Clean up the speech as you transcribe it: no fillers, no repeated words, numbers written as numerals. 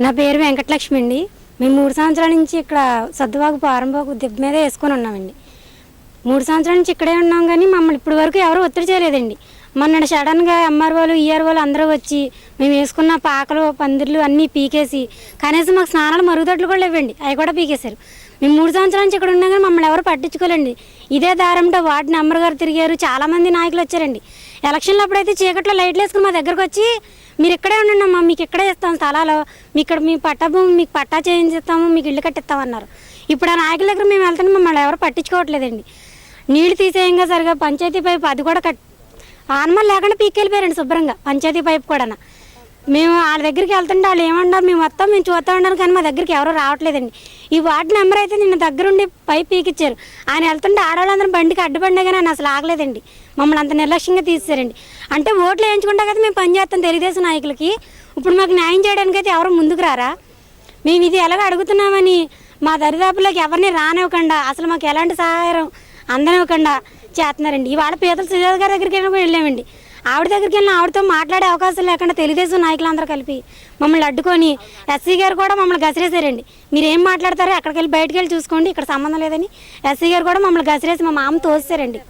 నా పేరు వెంకటలక్ష్మి అండి. మేము 3 సంవత్సరాల నుంచి ఇక్కడ సద్దువాగు పారంబాగు దిబ్బ మీద వేసుకొని ఉన్నామండి. 3 సంవత్సరాల నుంచి ఇక్కడే ఉన్నాం, కానీ మమ్మల్ని ఇప్పటి వరకు ఎవరు ఒత్తిడి చేయలేదండి. మొన్న సడన్గా ఎంఆర్ఓలు ఈఆర్ఓలు అందరూ వచ్చి మేము వేసుకున్న పాకలు పందిర్లు అన్నీ పీకేసి కనీసం మాకు స్నానాలు మరుగుదొడ్లు కూడా లేవండి, అవి కూడా పీకేశారు. మేము 3 సంవత్సరాల నుంచి ఇక్కడ ఉన్నాం, కానీ మమ్మల్ని ఎవరు పట్టించుకోలేండి. ఇదే దారంతో వార్డు నెంబర్ గారు తిరిగారు, చాలామంది నాయకులు వచ్చారండి. ఎలక్షన్లు అప్పుడైతే చీకట్లో లైట్లు వేసుకుని మా దగ్గరకు వచ్చి మీరు ఇక్కడే ఉండండి అమ్మా, మీకు ఇక్కడే ఇస్తాం స్థలాలు, మీ పట్టా భూమి మీకు పట్టా చేయించిస్తాము, మీకు ఇల్లు కట్టిస్తామన్నారు. ఇప్పుడు ఆ నాయకుల దగ్గర మేము వెళ్తుంటే మమ్మల్ని ఎవరు పట్టించుకోవట్లేదండి. నీళ్లు తీసేయంగా సరిగా పంచాయతీ పైపు అది కూడా ఆనమల్ లేకుండా పీకెళ్ళిపోయారండి శుభ్రంగా, పంచాయతీ పైపు కూడా. మేము వాళ్ళ దగ్గరికి వెళ్తుంటే వాళ్ళు ఏమన్నారు, మేము చూస్తూ ఉన్నారు, కానీ మా దగ్గరికి ఎవరూ రావట్లేదండి. ఈ వార్డు నెంబర్ అయితే నిన్న దగ్గరుండి పైపు పీకిచ్చారు. ఆయన వెళ్తుంటే ఆడవాళ్ళందరూ బండికి అడ్డుపడినా కానీ ఆయన అసలు ఆగలేదండి. మమ్మల్ని అంత నిర్లక్ష్యంగా తీసేశారండి. అంటే ఓట్లు వేయించుకుంటా కదా మేము పనిచేస్తాం తెలుగుదేశం నాయకులకి, ఇప్పుడు మాకు న్యాయం చేయడానికి అయితే ఎవరు ముందుకు రారా? మేము ఇది ఎలాగ అడుగుతున్నామని మా దరిదాపులోకి ఎవరిని రానివ్వకుండా, అసలు మాకు ఎలాంటి సహాయం అందనివ్వకుండా చేస్తున్నారండి. ఇవాళ పీతల సుజాత గారి దగ్గరికి వెళ్ళామండి. ఆవిడ దగ్గరికి వెళ్ళిన ఆవిడతో మాట్లాడే అవకాశం లేకుండా తెలుగుదేశం నాయకులందరూ కలిపి మమ్మల్ని అడ్డుకొని ఎస్సీ గారు కూడా మమ్మల్ని గసిరేసారండి. మీరు ఏం మాట్లాడతారో అక్కడికి వెళ్ళి బయటకు వెళ్ళి చూసుకోండి, ఇక్కడ సంబంధం లేదని ఎస్సీ గారు కూడా మమ్మల్ని గసిరేసి మా మామ తోసారండి.